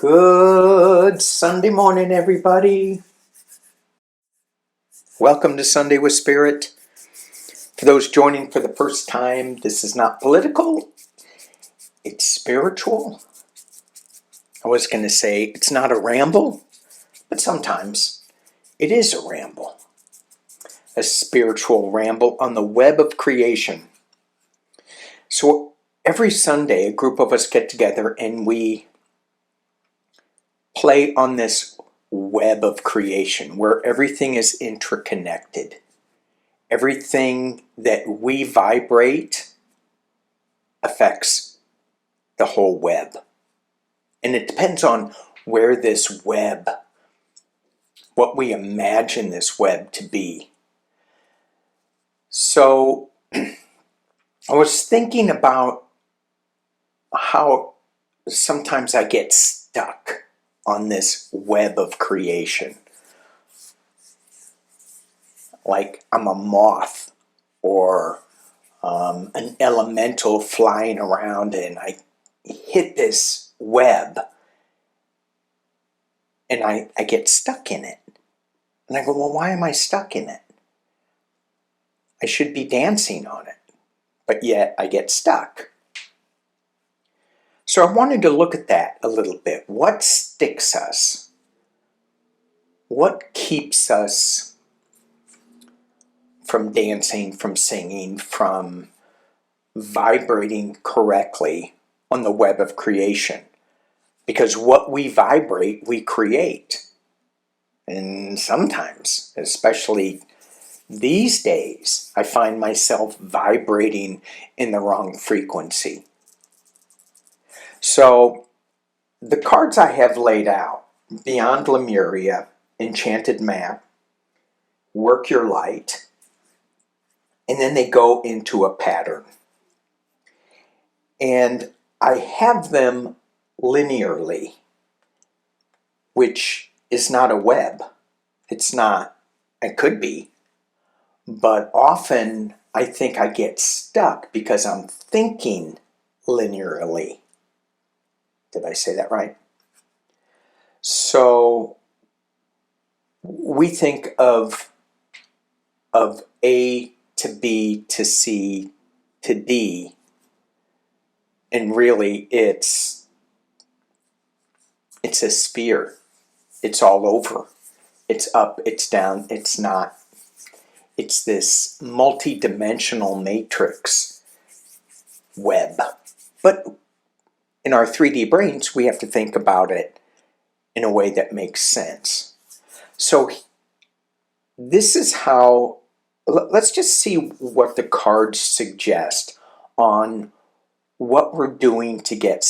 Good Sunday morning, everybody. Welcome to Sunday with Spirit. For those joining for the first time, this is not political, it's spiritual. I was going to say it's not a ramble, but sometimes it is a ramble. A spiritual ramble on the web of creation. So every Sunday, a group of us get together and we play on this web of creation where everything is interconnected. Everything that we vibrate affects the whole web. And it depends on where this web, what we imagine this web to be. So I was thinking about how sometimes I get stuck on this web of creation. Like I'm a moth or an elemental flying around and I hit this web and I get stuck in it. And I go, well, why am I stuck in it? I should be dancing on it, but yet I get stuck. So I wanted to look at that a little bit. What sticks us? What keeps us from dancing, from singing, from vibrating correctly on the web of creation? Because what we vibrate, we create. And sometimes, especially these days, I find myself vibrating in the wrong frequency. So the cards I have laid out, Beyond Lemuria, Enchanted Map, Work Your Light, and then they go into a pattern. And I have them linearly, which is not a web. It's not. It could be. But often I think I get stuck because I'm thinking linearly. Did I say that right? So we think of A to B to C to D, and really it's a sphere. It's all over. It's up, it's down, it's not. It's this multi-dimensional matrix web. But in our 3D brains, we have to think about it in a way that makes sense. So this is how, let's just see what the cards suggest on what we're doing to get,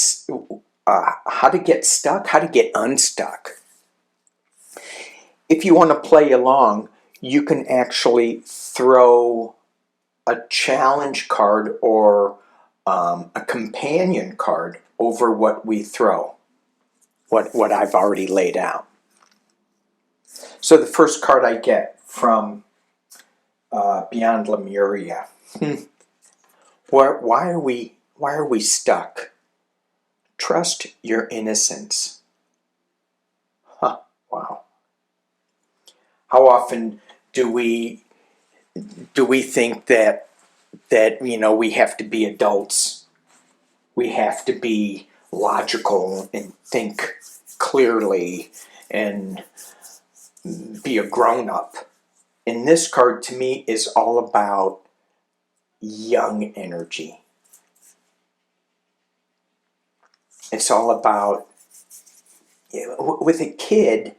how to get stuck, how to get unstuck. If you want to play along, you can actually throw a challenge card or a companion card over what we throw, what I've already laid out. So the first card I get from Beyond Lemuria. Why are we stuck? Trust your innocence. Huh, wow. How often do we think that we have to be adults, we have to be logical and think clearly and be a grown-up? And this card to me is all about young energy. It's all about, with a kid,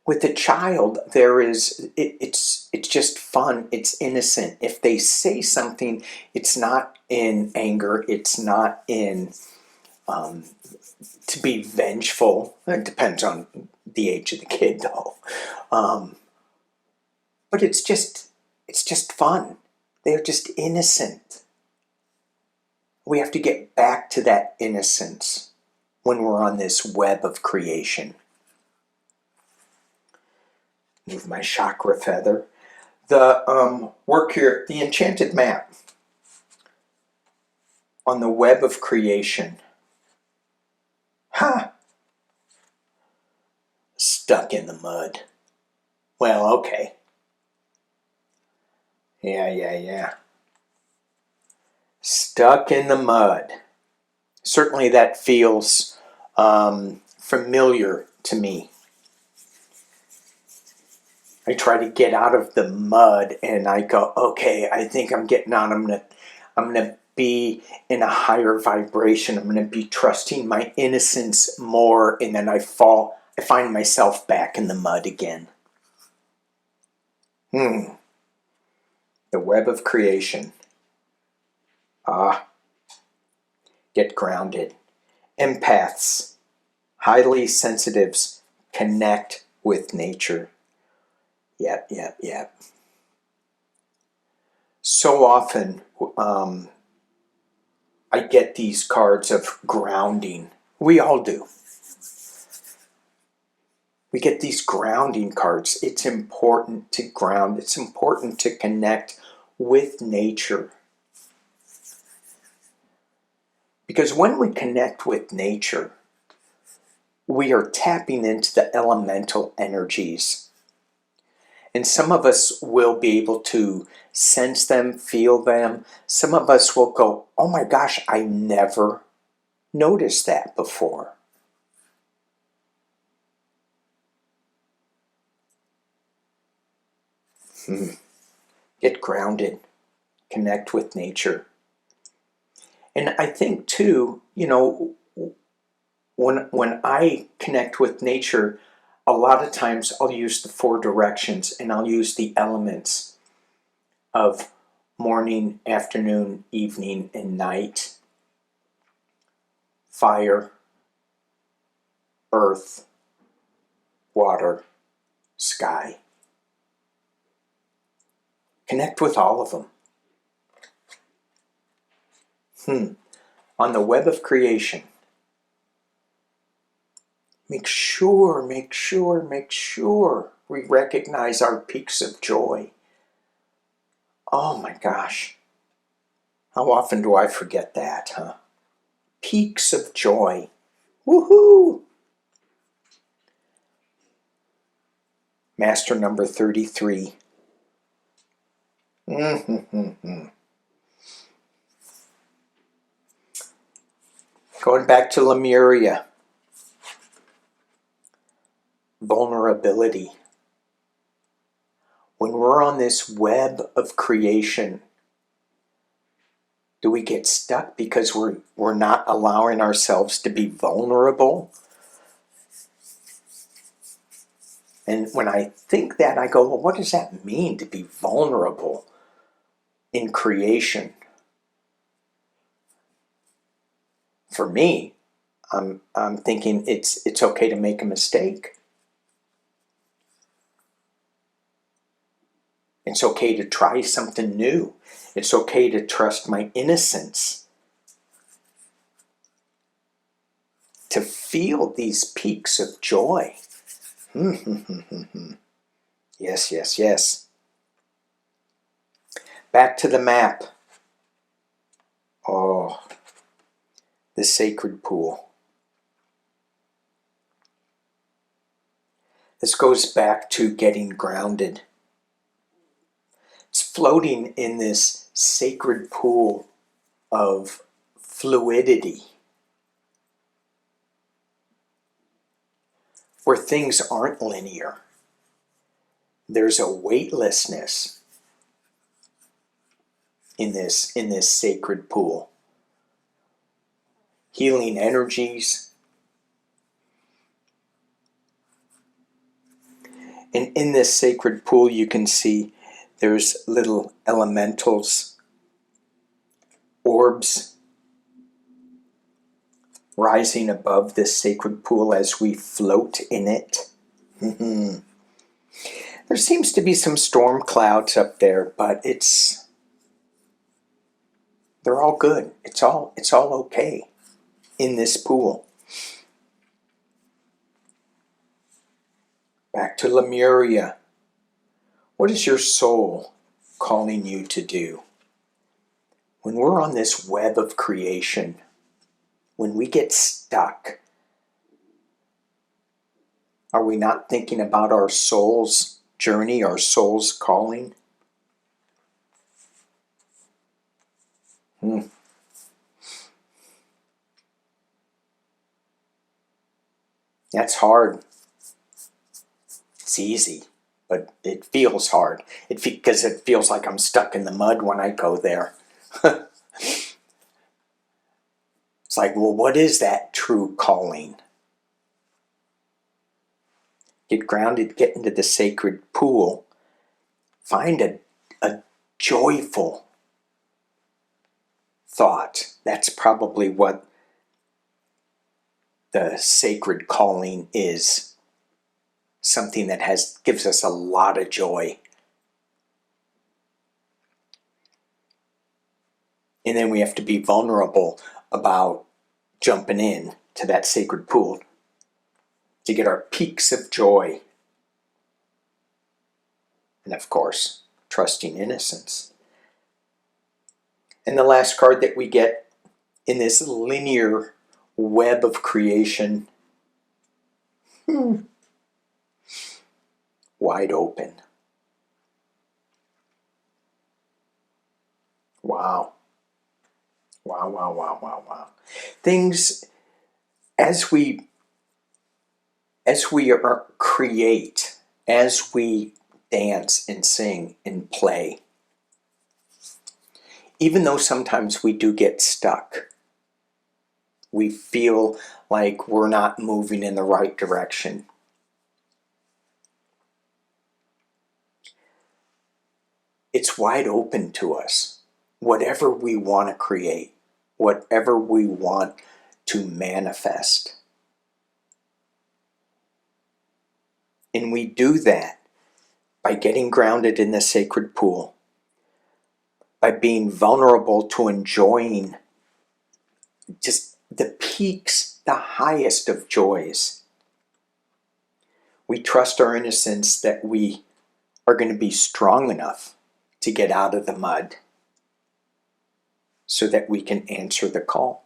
with a child, it's just fun, it's innocent. If they say something, it's not in anger, it's not in to be vengeful. It depends on the age of the kid, though. But it's just fun. They're just innocent. We have to get back to that innocence when we're on this web of creation. Move my chakra feather. The work here, the Enchanted Map on the web of creation. Ha! Stuck in the mud. Well, okay. Yeah. Stuck in the mud. Certainly that feels familiar to me. I try to get out of the mud and I go, okay, I think I'm getting out. I'm gonna be in a higher vibration. I'm gonna be trusting my innocence more, and then I find myself back in the mud again. The web of creation. Get grounded. Empaths, highly sensitives, connect with nature. Yep. So often, I get these cards of grounding. We all do. We get these grounding cards. It's important to ground. It's important to connect with nature. Because when we connect with nature, we are tapping into the elemental energies. And some of us will be able to sense them, feel them. Some of us will go, oh my gosh, I never noticed that before. Get grounded. Connect with nature. And I think too, when I connect with nature, a lot of times I'll use the 4 directions and I'll use the elements of morning, afternoon, evening, and night. Fire, earth, water, sky. Connect with all of them. On the web of creation. Make sure we recognize our peaks of joy. Oh my gosh. How often do I forget that, huh? Peaks of joy. Woohoo! Master number 33. Going back to Lemuria. Vulnerability. When we're on this web of creation, do we get stuck because we're not allowing ourselves to be vulnerable? And when I think that, I go, well, what does that mean to be vulnerable in creation? For me, I'm thinking it's okay to make a mistake. It's okay to try something new. It's okay to trust my innocence. To feel these peaks of joy. Yes. Back to the map. Oh, the sacred pool. This goes back to getting grounded. It's floating in this sacred pool of fluidity, where things aren't linear. There's a weightlessness in this sacred pool. Healing energies. And in this sacred pool, you can see there's little elementals, orbs, rising above this sacred pool as we float in it. There seems to be some storm clouds up there, but they're all good. It's all okay in this pool. Back to Lemuria. What is your soul calling you to do? When we're on this web of creation, when we get stuck, Are we not thinking about our soul's journey, our soul's calling? That's hard. It's easy, but it feels hard. Because it feels like I'm stuck in the mud when I go there. It's like, well, what is that true calling? Get grounded, get into the sacred pool. Find a joyful thought. That's probably what the sacred calling is. Something that gives us a lot of joy. And then we have to be vulnerable about jumping in to that sacred pool to get our peaks of joy. And of course, trusting innocence. And the last card that we get in this linear web of creation, wide open. Wow. Wow, wow, wow, wow, wow. Things, as we create, as we dance and sing and play, even though sometimes we do get stuck, we feel like we're not moving in the right direction. It's wide open to us. Whatever we want to create, whatever we want to manifest. And we do that by getting grounded in the sacred pool, by being vulnerable to enjoying just the peaks, the highest of joys. We trust our innocence that we are going to be strong enough to get out of the mud so that we can answer the call.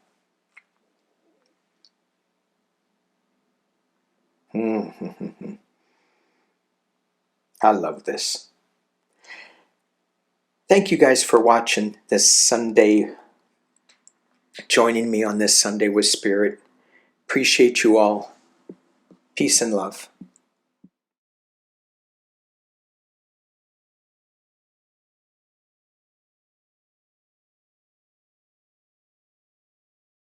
I love this. Thank you guys for watching this Sunday, joining me on this Sunday with Spirit. Appreciate you all. Peace and love.